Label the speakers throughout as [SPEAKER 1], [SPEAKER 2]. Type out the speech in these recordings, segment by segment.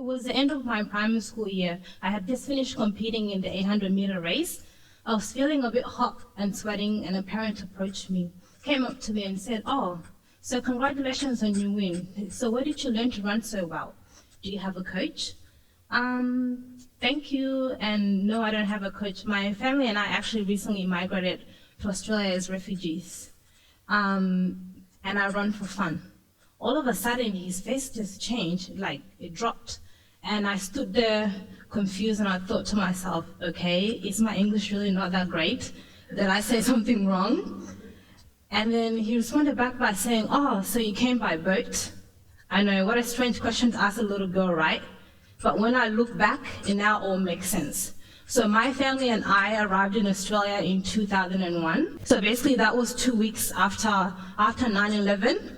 [SPEAKER 1] It was the end of my primary school year. I had just finished competing in the 800-meter race. I was feeling a bit hot and sweating, and a parent approached me, came up to me and said, "Oh, so congratulations on your win. So where did you learn to run so well? Do you have a coach?" Thank you, and no, I don't have a coach. My family and I actually recently migrated to Australia as refugees, and I run for fun. All of a sudden, his face just changed, like it dropped. And I stood there confused, and I thought to myself, okay, is my English really not that great? Did I say something wrong? And then he responded back by saying, "Oh, so you came by boat?" I know, what a strange question to ask a little girl, right? But when I look back, it now all makes sense. So my family and I arrived in Australia in 2001. So basically that was 2 weeks after 9/11.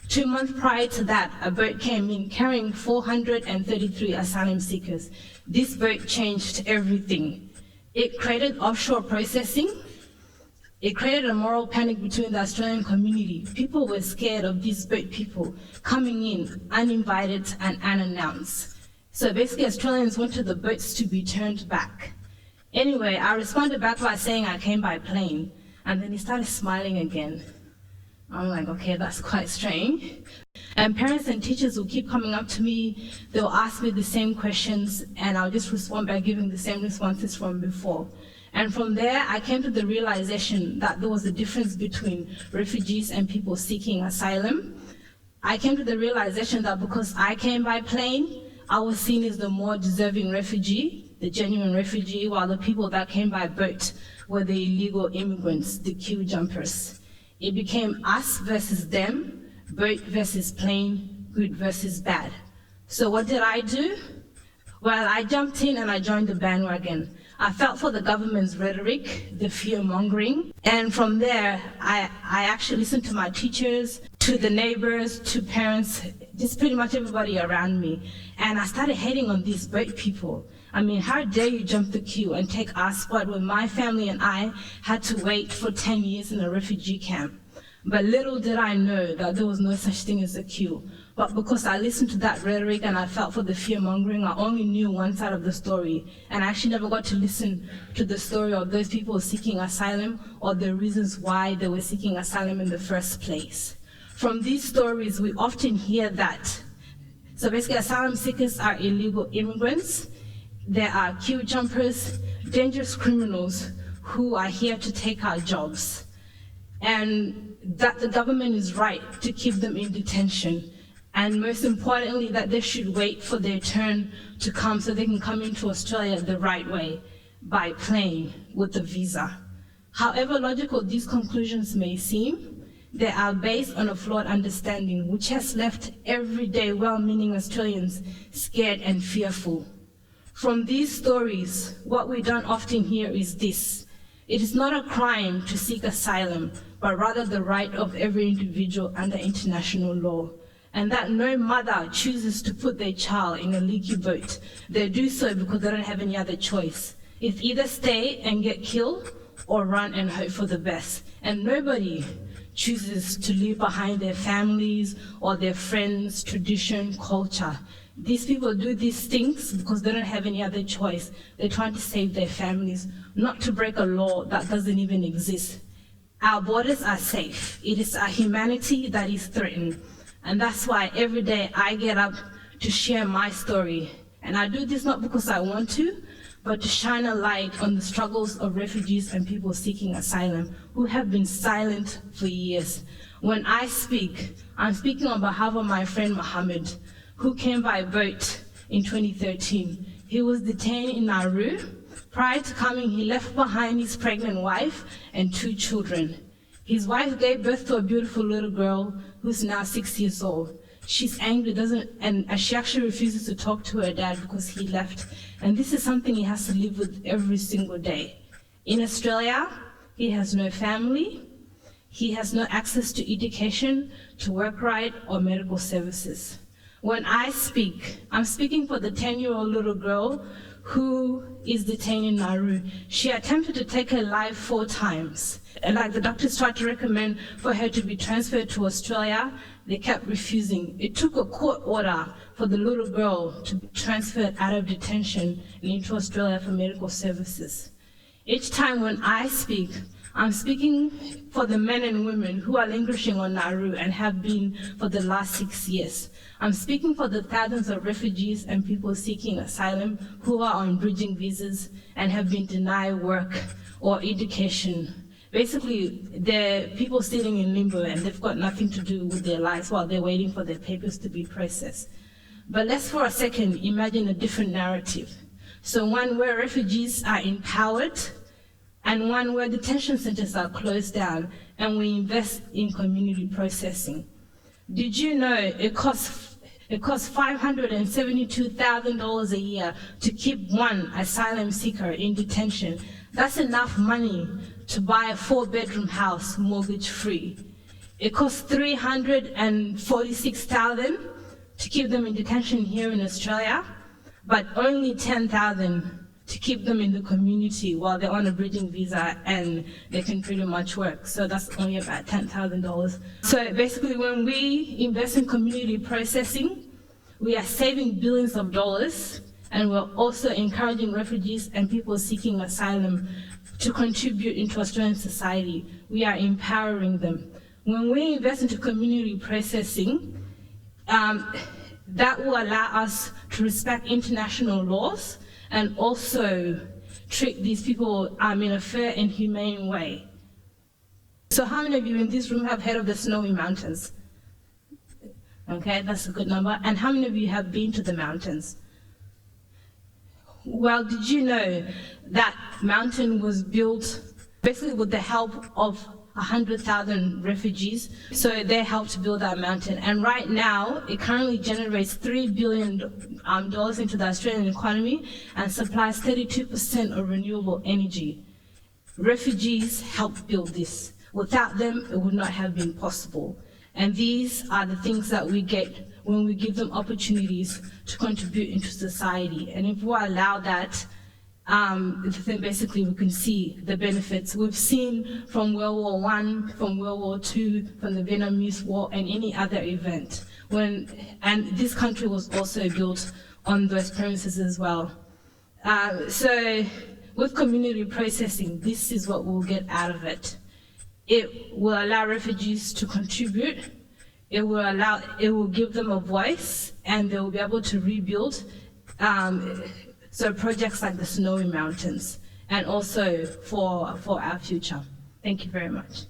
[SPEAKER 1] 2 months prior to that, a boat came in carrying 433 asylum seekers. This boat changed everything. It created offshore processing. It created a moral panic between the Australian community. People were scared of these boat people coming in uninvited and unannounced. So basically Australians wanted the boats to be turned back. Anyway, I responded back by saying I came by plane, and then he started smiling again. I'm like, okay, that's quite strange. And parents and teachers will keep coming up to me, they'll ask me the same questions, and I'll just respond by giving the same responses from before. And from there, I came to the realization that there was a difference between refugees and people seeking asylum. I came to the realization that because I came by plane, I was seen as the more deserving refugee, the genuine refugee, while the people that came by boat were the illegal immigrants, the queue jumpers. It became us versus them, boat versus plane, good versus bad. So what did I do? Well, I jumped in and I joined the bandwagon. I felt for the government's rhetoric, the fear-mongering, and from there, I actually listened to my teachers, to the neighbors, to parents, just pretty much everybody around me. And I started hating on these boat people. I mean, how dare you jump the queue and take our spot when my family and I had to wait for 10 years in a refugee camp. But little did I know that there was no such thing as a queue. But because I listened to that rhetoric and I felt for the fear-mongering, I only knew one side of the story. And I actually never got to listen to the story of those people seeking asylum or the reasons why they were seeking asylum in the first place. From these stories, we often hear that. So basically, asylum seekers are illegal immigrants. There are queue jumpers, dangerous criminals who are here to take our jobs. And that the government is right to keep them in detention. And most importantly, that they should wait for their turn to come so they can come into Australia the right way, by plane, with a visa. However logical these conclusions may seem, they are based on a flawed understanding which has left everyday well-meaning Australians scared and fearful. From these stories, what we don't often hear is this: it is not a crime to seek asylum, but rather the right of every individual under international law. And that no mother chooses to put their child in a leaky boat. They do so because they don't have any other choice. It's either stay and get killed or run and hope for the best. And nobody chooses to leave behind their families or their friends, tradition, culture. These people do these things because they don't have any other choice. They're trying to save their families, not to break a law that doesn't even exist. Our borders are safe. It is our humanity that is threatened. And that's why every day I get up to share my story. And I do this not because I want to, but to shine a light on the struggles of refugees and people seeking asylum who have been silent for years. When I speak, I'm speaking on behalf of my friend Mohammed, who came by boat in 2013. He was detained in Nauru. Prior to coming, he left behind his pregnant wife and 2 children. His wife gave birth to a beautiful little girl who's now 6 years old. She's angry, and she actually refuses to talk to her dad because he left. And this is something he has to live with every single day. In Australia, he has no family. He has no access to education, to work right, or medical services. When I speak, I'm speaking for the 10-year-old little girl who is detained in Nauru. She attempted to take her life 4 times. like the doctors tried to recommend for her to be transferred to Australia, they kept refusing. It took a court order for the little girl to be transferred out of detention and into Australia for medical services. Each time when I speak, I'm speaking for the men and women who are languishing on Nauru and have been for the last 6 years. I'm speaking for the thousands of refugees and people seeking asylum who are on bridging visas and have been denied work or education. Basically, they're people sitting in limbo and they've got nothing to do with their lives while they're waiting for their papers to be processed. But let's for a second imagine a different narrative. So one where refugees are empowered, and one where detention centers are closed down and we invest in community processing. Did you know it costs $572,000 a year to keep one asylum seeker in detention? That's enough money to buy a 4-bedroom house mortgage-free. It costs $346,000 to keep them in detention here in Australia, but only $10,000 to keep them in the community while they're on a bridging visa and they can pretty much work. So that's only about $10,000. So basically when we invest in community processing, we are saving billions of dollars, and we're also encouraging refugees and people seeking asylum to contribute into Australian society. We are empowering them. When we invest into community processing, that will allow us to respect international laws and also treat these people in a fair and humane way. So how many of you in this room have heard of the Snowy Mountains? Okay, that's a good number. And how many of you have been to the mountains? Well, did you know that mountain was built basically with the help of 100,000 refugees? So they helped build that mountain. And right now, it currently generates $3 billion into the Australian economy and supplies 32% of renewable energy. Refugees helped build this. Without them, it would not have been possible. And these are the things that we get when we give them opportunities to contribute into society. And if we allow that, then basically we can see the benefits. We've seen from World War I, from World War II, from the Vietnamese War, and any other event. And this country was also built on those premises as well. So with community processing, this is what we'll get out of it. It will allow refugees to contribute. It will give them a voice, and they will be able to rebuild. So projects like the Snowy Mountains, and also for our future. Thank you very much.